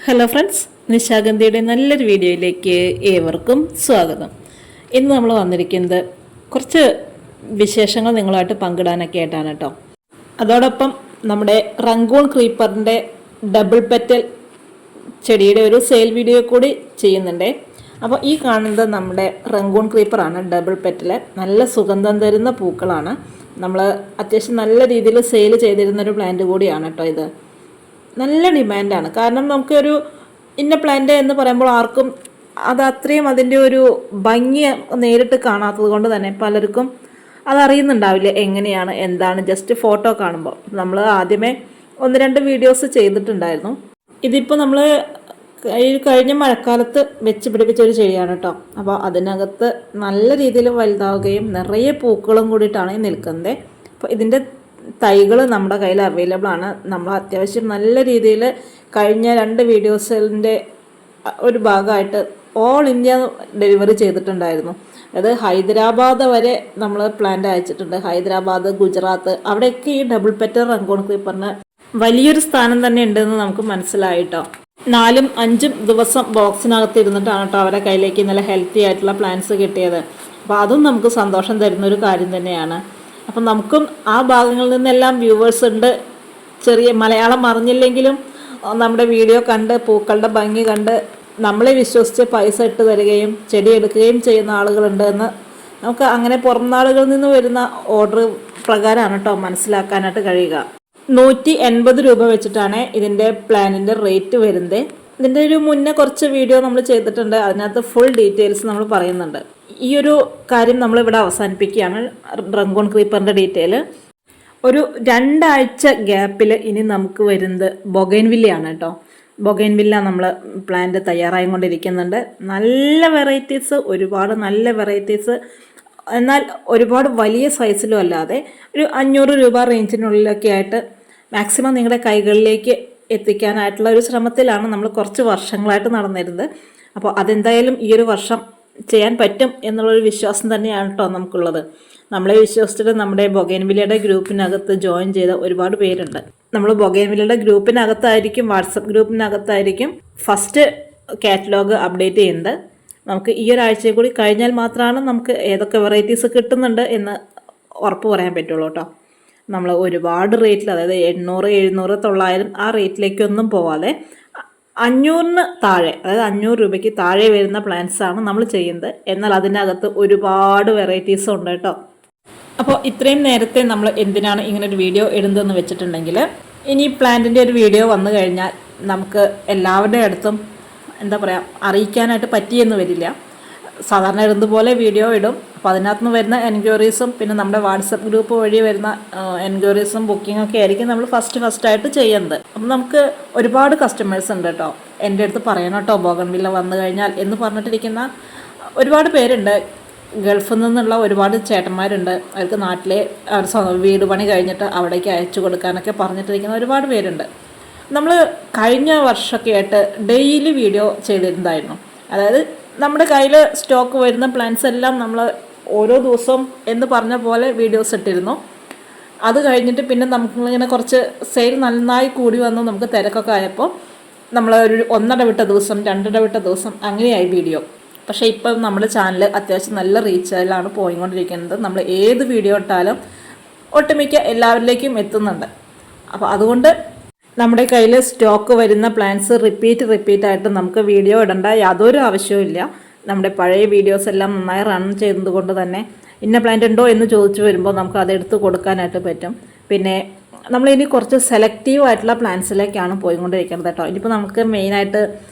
Hello friends, നിശാഗന്ധിയുടെ നല്ലൊരു വീഡിയോയിലേക്ക് ഏവർക്കും സ്വാഗതം. ഇന്ന് നമ്മൾ വന്നിരിക്കുന്നത് കുറച്ച് വിശേഷങ്ങൾ നിങ്ങളുമായിട്ട് പങ്കിടാനൊക്കെ ആയിട്ടാണ് കേട്ടോ. അതോടൊപ്പം നമ്മുടെ റംഗൂൺ ക്രീപ്പറിൻ്റെ ഡബിൾ പെറ്റൽ ചെടിയുടെ ഒരു സെയിൽ വീഡിയോ കൂടി ചെയ്യുന്നുണ്ട്. അപ്പോൾ ഈ കാണുന്നത് നമ്മുടെ റംഗൂൺ ക്രീപ്പറാണ്. ഡബിൾ പെറ്റൽ നല്ല സുഗന്ധം തരുന്ന പൂക്കളാണ്. നമ്മൾ അത്യാവശ്യം നല്ല രീതിയിൽ സെയിൽ ചെയ്തിരുന്നൊരു പ്ലാന്റ് കൂടിയാണ് കേട്ടോ ഇത്. നല്ല ഡിമാൻഡാണ്. കാരണം നമുക്കൊരു ഇന്ന പ്ലാന്റ് എന്ന് പറയുമ്പോൾ ആർക്കും അത് അത്രയും അതിൻ്റെ ഒരു ഭംഗി നേരിട്ട് കാണാത്തത് കൊണ്ട് തന്നെ പലർക്കും അതറിയുന്നുണ്ടാവില്ല എങ്ങനെയാണ് എന്താണ്. ജസ്റ്റ് ഫോട്ടോ കാണുമ്പോൾ നമ്മൾ ആദ്യമേ 1-2 വീഡിയോസ് ചെയ്തിട്ടുണ്ടായിരുന്നു. ഇതിപ്പോൾ നമ്മൾ കഴിഞ്ഞ മഴക്കാലത്ത് വെച്ച് പിടിപ്പിച്ച ഒരു ചെടിയാണ് കേട്ടോ. അപ്പോൾ അതിനകത്ത് നല്ല രീതിയിൽ വലുതാവുകയും നിറയെ പൂക്കളും കൂടിയിട്ടാണ് നിൽക്കുന്നത്. അപ്പോൾ ഇതിൻ്റെ തൈകൾ നമ്മുടെ കയ്യിൽ അവൈലബിൾ ആണ്. നമ്മൾ അത്യാവശ്യം നല്ല രീതിയിൽ കഴിഞ്ഞ 2 വീഡിയോസിൻ്റെ ഒരു ഭാഗമായിട്ട് ഓൾ ഇന്ത്യ ഡെലിവറി ചെയ്തിട്ടുണ്ടായിരുന്നു. അതായത് ഹൈദരാബാദ് വരെ നമ്മൾ പ്ലാന്റ് അയച്ചിട്ടുണ്ട്. ഹൈദരാബാദ്, ഗുജറാത്ത്, അവിടെയൊക്കെ ഈ ഡബിൾ പെറ്റൽ റംഗൂൺ ക്രീപ്പറിന് വലിയൊരു സ്ഥാനം തന്നെ ഉണ്ടെന്ന് നമുക്ക് മനസ്സിലായിട്ടോ. 4-5 ദിവസം ബോക്സിനകത്ത് ഇരുന്നിട്ടാണ് കേട്ടോ അവരുടെ കയ്യിലേക്ക് നല്ല ഹെൽത്തി ആയിട്ടുള്ള പ്ലാന്റ്സ് കിട്ടിയത്. അപ്പോൾ അതും നമുക്ക് സന്തോഷം തരുന്നൊരു കാര്യം തന്നെയാണ്. അപ്പം നമുക്കും ആ ഭാഗങ്ങളിൽ നിന്നെല്ലാം വ്യൂവേഴ്സ് ഉണ്ട്. ചെറിയ മലയാളം അറിഞ്ഞില്ലെങ്കിലും നമ്മുടെ വീഡിയോ കണ്ട് പൂക്കളുടെ ഭംഗി കണ്ട് നമ്മളെ വിശ്വസിച്ച് പൈസ ഇട്ട് തരികയും ചെടി എടുക്കുകയും ചെയ്യുന്ന ആളുകളുണ്ട് എന്ന് നമുക്ക് അങ്ങനെ പുറം നാടുകളിൽ നിന്ന് വരുന്ന ഓർഡർ പ്രകാരമാണ് കേട്ടോ മനസ്സിലാക്കാനായിട്ട് കഴിയുക. 180 രൂപ വെച്ചിട്ടാണ് ഇതിൻ്റെ പ്ലാനിൻ്റെ റേറ്റ് വരുന്നത്. ഇതിൻ്റെ ഒരു മുന്നേ കുറച്ച് വീഡിയോ നമ്മൾ ചെയ്തിട്ടുണ്ട്. അതിനകത്ത് ഫുൾ ഡീറ്റെയിൽസ് നമ്മൾ പറയുന്നുണ്ട്. ഈ ഒരു കാര്യം നമ്മളിവിടെ അവസാനിപ്പിക്കുകയാണ്. റംഗൂൺ ക്രീപ്പറിൻ്റെ ഡീറ്റെയിൽ ഒരു 2 ആഴ്ച ഗ്യാപ്പിൽ ഇനി നമുക്ക് വരുന്നത് ബൊഗൈൻവില്ലയാണ് കേട്ടോ. ബൊഗൈൻവില്ല നമ്മൾ പ്ലാന്റ് തയ്യാറായിക്കൊണ്ടിരിക്കുന്നുണ്ട്. നല്ല വെറൈറ്റീസ്, ഒരുപാട് നല്ല വെറൈറ്റീസ്, എന്നാൽ ഒരുപാട് വലിയ സൈസിലും അല്ലാതെ ഒരു 500 രൂപ റേഞ്ചിനുള്ളിലൊക്കെ ആയിട്ട് മാക്സിമം നിങ്ങളുടെ കൈകളിലേക്ക് എത്തിക്കാനായിട്ടുള്ള ഒരു ശ്രമത്തിലാണ് നമ്മൾ കുറച്ച് വർഷങ്ങളായിട്ട് നടന്നിരുന്നത്. അപ്പോൾ അതെന്തായാലും ഈ ഒരു വർഷം ചെയ്യാൻ പറ്റും എന്നുള്ളൊരു വിശ്വാസം തന്നെയാണ് കേട്ടോ നമുക്കുള്ളത്. നമ്മളെ വിശ്വസിച്ചിട്ട് നമ്മുടെ ബൊഗൈൻവില്ലയുടെ ഗ്രൂപ്പിനകത്ത് ജോയിൻ ചെയ്ത ഒരുപാട് പേരുണ്ട്. നമ്മൾ ബൊഗൈൻവില്ലയുടെ ഗ്രൂപ്പിനകത്തായിരിക്കും, വാട്സപ്പ് ഗ്രൂപ്പിനകത്തായിരിക്കും ഫസ്റ്റ് കാറ്റലോഗ് അപ്ഡേറ്റ് ചെയ്യുന്നത്. നമുക്ക് ഈ ഒരാഴ്ചയും കൂടി കഴിഞ്ഞാൽ മാത്രമാണ് നമുക്ക് ഏതൊക്കെ വെറൈറ്റീസ് കിട്ടുന്നുണ്ട് എന്ന് ഉറപ്പ് പറയാൻ പറ്റുള്ളൂ കേട്ടോ. നമ്മൾ ഒരുപാട് റേറ്റിൽ, അതായത് 800, 700, 900 ആ റേറ്റിലേക്കൊന്നും പോവാതെ 500 താഴെ, അതായത് 500 രൂപയ്ക്ക് താഴെ വരുന്ന പ്ലാന്റ്സ് ആണ് നമ്മൾ ചെയ്യുന്നത്. എന്നാൽ അതിനകത്ത് ഒരുപാട് വെറൈറ്റീസ് ഉണ്ട് കേട്ടോ. അപ്പോൾ ഇത്രയും നേരത്തെ നമ്മൾ എന്തിനാണ് ഇങ്ങനൊരു വീഡിയോ ഇടുന്നതെന്ന് വെച്ചിട്ടുണ്ടെങ്കിൽ, ഇനി പ്ലാന്റിൻ്റെ ഒരു വീഡിയോ വന്നു കഴിഞ്ഞാൽ നമുക്ക് എല്ലാവരുടെ അടുത്തും എന്താ പറയുക അറിയിക്കാനായിട്ട് പറ്റിയെന്ന് വരില്ല. സാധാരണ ഇടുന്നതുപോലെ വീഡിയോ ഇടും. അപ്പോൾ അതിനകത്തുനിന്ന് വരുന്ന എൻക്വയറീസും പിന്നെ നമ്മുടെ വാട്സപ്പ് ഗ്രൂപ്പ് വഴി വരുന്ന എൻക്വയറീസും ബുക്കിങ്ങൊക്കെ ആയിരിക്കും നമ്മൾ ഫസ്റ്റായിട്ട് ചെയ്യുന്നത്. അപ്പം നമുക്ക് ഒരുപാട് കസ്റ്റമേഴ്സ് ഉണ്ട് കേട്ടോ. എൻ്റെ അടുത്ത് പറയണം കേട്ടോ ബൊഗൺവില്ല വന്നു കഴിഞ്ഞാൽ എന്ന് പറഞ്ഞിട്ടിരിക്കുന്ന ഒരുപാട് പേരുണ്ട്. ഗൾഫിൽ നിന്നുള്ള ഒരുപാട് ചേട്ടന്മാരുണ്ട്. അവർക്ക് നാട്ടിലെ വീട് പണി കഴിഞ്ഞിട്ട് അവിടേക്ക് അയച്ചു കൊടുക്കാനൊക്കെ പറഞ്ഞിട്ടിരിക്കുന്ന ഒരുപാട് പേരുണ്ട്. നമ്മൾ കഴിഞ്ഞ വർഷമൊക്കെ ആയിട്ട് ഡെയിലി വീഡിയോ ചെയ്തിരുന്നതായിരുന്നു. അതായത് നമ്മുടെ കയ്യിൽ സ്റ്റോക്ക് വരുന്ന പ്ലാന്റ്സ് എല്ലാം നമ്മൾ ഓരോ ദിവസവും എന്ന് പറഞ്ഞ പോലെ വീഡിയോസ് ഇട്ടിരുന്നു. അത് കഴിഞ്ഞിട്ട് പിന്നെ നമുക്കിങ്ങനെ കുറച്ച് സെയിൽ നന്നായി കൂടി വന്നു. നമുക്ക് തിരക്കൊക്കെ ആയപ്പോൾ നമ്മൾ ഒരു 1 ഇടവിട്ട ദിവസം, 2 ഇടവിട്ട ദിവസം അങ്ങനെയായി വീഡിയോ. പക്ഷേ ഇപ്പം നമ്മുടെ ചാനൽ അത്യാവശ്യം നല്ല റീച്ചിലാണ് പോയിക്കൊണ്ടിരിക്കുന്നത്. നമ്മൾ ഏത് വീഡിയോ ഇട്ടാലും ഒട്ടുമിക്ക എല്ലാവരിലേക്കും എത്തുന്നുണ്ട്. അപ്പോൾ അതുകൊണ്ട് നമ്മുടെ കയ്യിൽ സ്റ്റോക്ക് വരുന്ന പ്ലാന്റ്സ് റിപ്പീറ്റായിട്ട് നമുക്ക് വീഡിയോ ഇടേണ്ട യാതൊരു ആവശ്യവും ഇല്ല. നമ്മുടെ പഴയ വീഡിയോസ് എല്ലാം നന്നായി റൺ ചെയ്യുന്നത് കൊണ്ട് തന്നെ ഇന്ന പ്ലാന്റ് ഉണ്ടോ എന്ന് ചോദിച്ചു വരുമ്പോൾ നമുക്ക് അതെടുത്ത് കൊടുക്കാനായിട്ട് പറ്റും. പിന്നെ നമ്മളിനി കുറച്ച് സെലക്റ്റീവ് ആയിട്ടുള്ള പ്ലാന്റ്സിലേക്കാണ് പോയിക്കൊണ്ടിരിക്കുന്നത് കേട്ടോ. ഇനിയിപ്പോൾ നമുക്ക് മെയിനായിട്ട്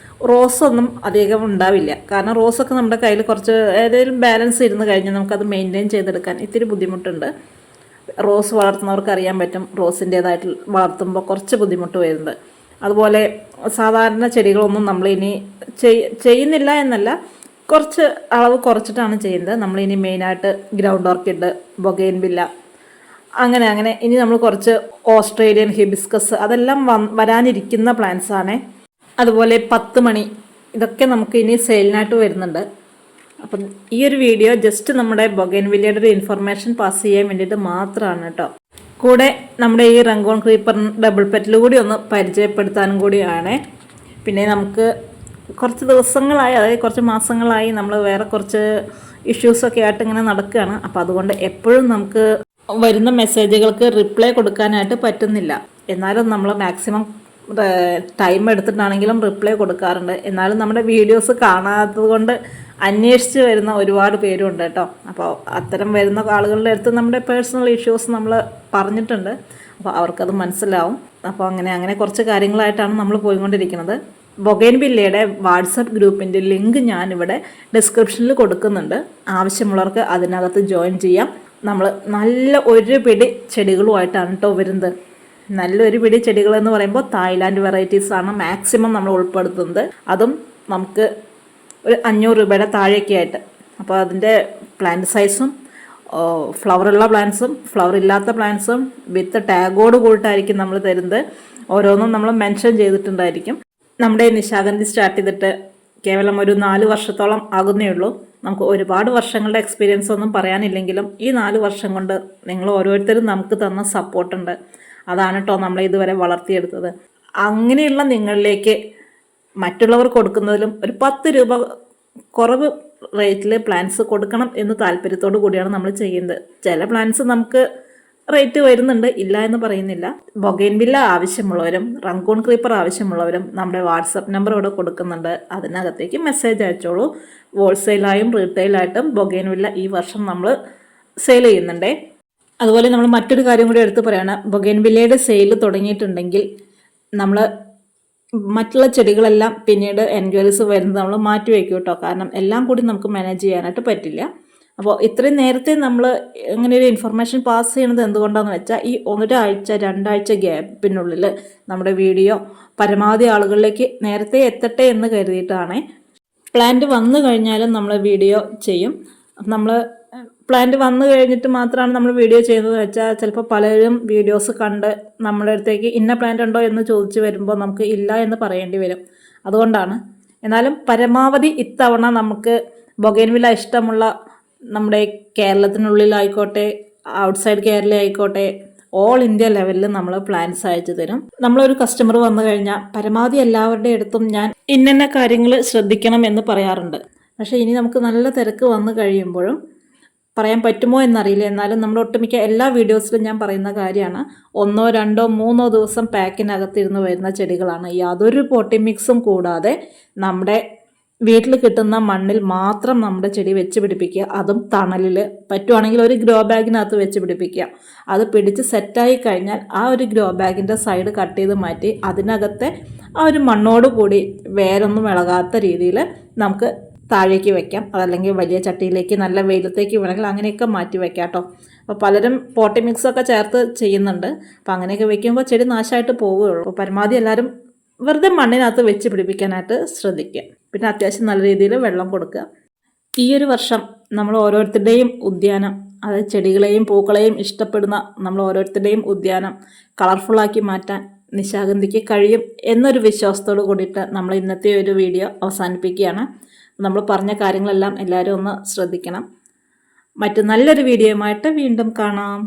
റോസൊന്നും അധികം ഉണ്ടാവില്ല. കാരണം റോസൊക്കെ നമ്മുടെ കയ്യിൽ കുറച്ച് ഏതെങ്കിലും ബാലൻസ് ഇരുന്ന് കഴിഞ്ഞാൽ നമുക്കത് മെയിൻറ്റെയിൻ ചെയ്തെടുക്കാൻ ഇത്തിരി ബുദ്ധിമുട്ടുണ്ട്. റോസ് വളർത്തുന്നവർക്ക് അറിയാൻ പറ്റും, റോസിൻ്റേതായിട്ട് വളർത്തുമ്പോൾ കുറച്ച് ബുദ്ധിമുട്ട് വരുന്നത്. അതുപോലെ സാധാരണ ചെടികളൊന്നും നമ്മളിനി ചെയ്യുന്നില്ല എന്നല്ല, കുറച്ച് അളവ് കുറച്ചിട്ടാണ് ചെയ്യുന്നത്. നമ്മളിനി മെയിനായിട്ട് ഗ്രൗണ്ട് ഓർക്കിഡ്, ബൊഗൈൻവില്ല, അങ്ങനെ ഇനി നമ്മൾ കുറച്ച് ഓസ്ട്രേലിയൻ ഹിബിസ്കസ് അതെല്ലാം വരാനിരിക്കുന്ന പ്ലാന്റ്സ് ആണ്. അതുപോലെ 10 മണി, ഇതൊക്കെ നമുക്ക് ഇനി സെയിലിനായിട്ട് വരുന്നുണ്ട്. അപ്പം ഈ ഒരു വീഡിയോ ജസ്റ്റ് നമ്മുടെ ബൊഗൈൻവില്ലയുടെ ഒരു ഇൻഫർമേഷൻ പാസ് ചെയ്യാൻ വേണ്ടിയിട്ട് മാത്രമാണ് കേട്ടോ. കൂടെ നമ്മുടെ ഈ റംഗൂൺ ക്രീപ്പർ ഡബിൾ പെറ്റൽ കൂടി ഒന്ന് പരിചയപ്പെടുത്താനും കൂടിയാണ്. പിന്നെ നമുക്ക് കുറച്ച് ദിവസങ്ങളായി, അതായത് കുറച്ച് മാസങ്ങളായി നമ്മൾ വേറെ കുറച്ച് ഇഷ്യൂസൊക്കെ ആയിട്ട് ഇങ്ങനെ നടക്കുകയാണ്. അപ്പോൾ അതുകൊണ്ട് എപ്പോഴും നമുക്ക് വരുന്ന മെസ്സേജുകൾക്ക് റിപ്ലൈ കൊടുക്കാനായിട്ട് പറ്റുന്നില്ല. എന്നാലും നമ്മൾ മാക്സിമം ടൈം എടുത്തിട്ടാണെങ്കിലും റിപ്ലൈ കൊടുക്കാറുണ്ട്. എന്നാലും നമ്മുടെ വീഡിയോസ് കാണാത്തത് കൊണ്ട് അന്വേഷിച്ച് വരുന്ന ഒരുപാട് പേരുണ്ട് കേട്ടോ. അപ്പോൾ അത്തരം വരുന്ന ആളുകളുടെ അടുത്ത് നമ്മുടെ പേഴ്സണൽ ഇഷ്യൂസ് നമ്മൾ പറഞ്ഞിട്ടുണ്ട്. അപ്പോൾ അവർക്കത് മനസ്സിലാവും. അപ്പോൾ അങ്ങനെ കുറച്ച് കാര്യങ്ങളായിട്ടാണ് നമ്മൾ പോയിക്കൊണ്ടിരിക്കുന്നത്. ബൊഗൈൻവില്ലയുടെ വാട്സപ്പ് ഗ്രൂപ്പിൻ്റെ ലിങ്ക് ഞാനിവിടെ ഡിസ്ക്രിപ്ഷനിൽ കൊടുക്കുന്നുണ്ട്. ആവശ്യമുള്ളവർക്ക് അതിനകത്ത് ജോയിൻ ചെയ്യാം. നമ്മൾ നല്ല ഒരു പിടി ചെടികളുമായിട്ടാണ് കേട്ടോ വരുന്നത്. നല്ലൊരു പിടി ചെടികളെന്ന് പറയുമ്പോൾ തായ്ലാൻഡ് വെറൈറ്റീസാണ് മാക്സിമം നമ്മൾ ഉൾപ്പെടുത്തുന്നത്. അതും നമുക്ക് ഒരു 500 രൂപയുടെ താഴേക്ക് ആയിട്ട്. അപ്പോൾ അതിൻ്റെ പ്ലാന്റ് സൈസും ഫ്ലവറുള്ള പ്ലാന്റ്സും ഫ്ലവർ ഇല്ലാത്ത പ്ലാന്റ്സും വിത്ത് ടാഗോട് കൂട്ടായിരിക്കും നമ്മൾ തരുന്നത്. ഓരോന്നും നമ്മൾ മെൻഷൻ ചെയ്തിട്ടുണ്ടായിരിക്കും. നമ്മുടെ നിശാഗന്ധി സ്റ്റാർട്ട് ചെയ്തിട്ട് കേവലം ഒരു 4 വർഷത്തോളം ആകുന്നേ ഉള്ളൂ. നമുക്ക് ഒരുപാട് വർഷങ്ങളുടെ എക്സ്പീരിയൻസ് ഒന്നും പറയാനില്ലെങ്കിലും ഈ 4 വർഷം കൊണ്ട് നിങ്ങൾ ഓരോരുത്തരും നമുക്ക് തന്ന സപ്പോർട്ടുണ്ട്. അതാണ് കേട്ടോ നമ്മളെ ഇതുവരെ വളർത്തിയെടുത്തത്. അങ്ങനെയുള്ള നിങ്ങളിലേക്ക് മറ്റുള്ളവർ കൊടുക്കുന്നതിലും ഒരു 10 രൂപ കുറവ് റേറ്റിൽ പ്ലാന്റ്സ് കൊടുക്കണം എന്ന് താല്പര്യത്തോടു കൂടിയാണ് നമ്മൾ ചെയ്യുന്നത്. ചില പ്ലാന്റ്സ് നമുക്ക് റേറ്റ് വരുന്നുണ്ട്, ഇല്ല എന്ന് പറയുന്നില്ല. ബൊഗൈൻവില്ല ആവശ്യമുള്ളവരും റംകൂൺ ക്രീപ്പർ ആവശ്യമുള്ളവരും നമ്മുടെ വാട്സപ്പ് നമ്പർ ഇവിടെ കൊടുക്കുന്നുണ്ട്. അതിനകത്തേക്ക് മെസ്സേജ് അയച്ചോളൂ. ഹോൾസെയിലായും റീറ്റെയിലായിട്ടും ബൊഗൈൻവില്ല ഈ വർഷം നമ്മൾ സെയിൽ ചെയ്യുന്നുണ്ടേ. അതുപോലെ നമ്മൾ മറ്റൊരു കാര്യം കൂടി എടുത്ത് പറയുകയാണ്. ബൊഗൈൻവില്ലയുടെ സെയിൽ തുടങ്ങിയിട്ടുണ്ടെങ്കിൽ നമ്മൾ മറ്റുള്ള ചെടികളെല്ലാം പിന്നീട് എൻക്വയറീസ് വരുന്നത് നമ്മൾ മാറ്റി വയ്ക്കും കേട്ടോ. കാരണം എല്ലാം കൂടി നമുക്ക് മാനേജ് ചെയ്യാനായിട്ട് പറ്റില്ല. അപ്പോൾ ഇത്രയും നേരത്തെ നമ്മൾ ഇങ്ങനെ ഒരു ഇൻഫർമേഷൻ പാസ് ചെയ്യുന്നത് എന്തുകൊണ്ടാണെന്ന് വെച്ചാൽ ഈ 1 ആഴ്ച 2 ആഴ്ച ഗ്യാപ്പിനുള്ളിൽ നമ്മുടെ വീഡിയോ പരമാവധി ആളുകളിലേക്ക് നേരത്തെ എത്തട്ടെ എന്ന് കരുതിയിട്ടാണ്. പ്ലാന്റ് വന്നു കഴിഞ്ഞാലും നമ്മൾ വീഡിയോ ചെയ്യും. നമ്മൾ പ്ലാന്റ് വന്നു കഴിഞ്ഞിട്ട് മാത്രമാണ് നമ്മൾ വീഡിയോ ചെയ്യുന്നത് വെച്ചാൽ ചിലപ്പോൾ പലരും വീഡിയോസ് കണ്ട് നമ്മുടെ അടുത്തേക്ക് ഇന്ന പ്ലാന്റ് ഉണ്ടോ എന്ന് ചോദിച്ച് വരുമ്പോൾ നമുക്ക് ഇല്ല എന്ന് പറയേണ്ടി വരും. അതുകൊണ്ടാണ്. എന്നാലും പരമാവധി ഇത്തവണ നമുക്ക് ബൊഗൈൻവില്ല ഇഷ്ടമുള്ള നമ്മുടെ കേരളത്തിനുള്ളിലായിക്കോട്ടെ ഔട്ട്സൈഡ് കേരള ആയിക്കോട്ടെ ഓൾ ഇന്ത്യ ലെവലിൽ നമ്മൾ പ്ലാൻസ് അയച്ചു തരും. നമ്മളൊരു കസ്റ്റമർ വന്നു കഴിഞ്ഞാൽ പരമാവധി എല്ലാവരുടെ അടുത്തും ഞാൻ ഇന്ന കാര്യങ്ങൾ ശ്രദ്ധിക്കണം എന്ന് പറയാറുണ്ട്. പക്ഷേ ഇനി നമുക്ക് നല്ല തിരക്ക് വന്നു കഴിയുമ്പോഴും പറയാൻ പറ്റുമോ എന്നറിയില്ല. എന്നാലും നമ്മൾ ഒട്ടുമിക്ക എല്ലാ വീഡിയോസിലും ഞാൻ പറയുന്ന കാര്യമാണ്, 1, 2, 3 ദിവസം പാക്കിനകത്തിരുന്ന് വരുന്ന ചെടികളാണ്. യാതൊരു പോട്ടി മിക്സും കൂടാതെ നമ്മുടെ വീട്ടിൽ കിട്ടുന്ന മണ്ണിൽ മാത്രം നമ്മുടെ ചെടി വെച്ച് പിടിപ്പിക്കുക. അതും തണലിൽ പറ്റുവാണെങ്കിൽ ഒരു ഗ്രോ ബാഗിനകത്ത് വെച്ച് പിടിപ്പിക്കുക. അത് പിടിച്ച് സെറ്റായി കഴിഞ്ഞാൽ ആ ഒരു ഗ്രോ ബാഗിൻ്റെ സൈഡ് കട്ട് ചെയ്ത് മാറ്റി അതിനകത്തെ ആ ഒരു മണ്ണോട് കൂടി വേരൊന്നും ഇളകാത്ത രീതിയിൽ നമുക്ക് താഴേക്ക് വെക്കാം. അതല്ലെങ്കിൽ വലിയ ചട്ടിയിലേക്ക് നല്ല വെയിലത്തേക്ക് വേണമെങ്കിൽ അങ്ങനെയൊക്കെ മാറ്റി വെക്കാം കേട്ടോ. അപ്പോൾ പലരും പോട്ടി മിക്സൊക്കെ ചേർത്ത് ചെയ്യുന്നുണ്ട്. അപ്പോൾ അങ്ങനെയൊക്കെ വെക്കുമ്പോൾ ചെടി നാശമായിട്ട് പോവുകയുള്ളൂ. അപ്പോൾ പരമാവധി എല്ലാവരും വെറുതെ മണ്ണിനകത്ത് വെച്ച് പിടിപ്പിക്കാനായിട്ട് ശ്രദ്ധിക്കുക. പിന്നെ അത്യാവശ്യം നല്ല രീതിയിൽ വെള്ളം കൊടുക്കുക. ഈ ഒരു വർഷം നമ്മൾ ഓരോരുത്തരുടെയും ഉദ്യാനം, അതായത് ചെടികളെയും പൂക്കളെയും ഇഷ്ടപ്പെടുന്ന നമ്മൾ ഓരോരുത്തരുടെയും ഉദ്യാനം കളർഫുള്ളാക്കി മാറ്റാൻ നിശാഗന്ധിക്ക് കഴിയും എന്നൊരു വിശ്വാസത്തോട് കൂടിയിട്ട് നമ്മൾ ഇന്നത്തെ ഒരു വീഡിയോ അവസാനിപ്പിക്കുകയാണ്. നമ്മൾ പറഞ്ഞ കാര്യങ്ങളെല്ലാം എല്ലാവരും ഒന്ന് ശ്രദ്ധിക്കണം. മറ്റു നല്ലൊരു വീഡിയോയുമായിട്ട് വീണ്ടും കാണാം.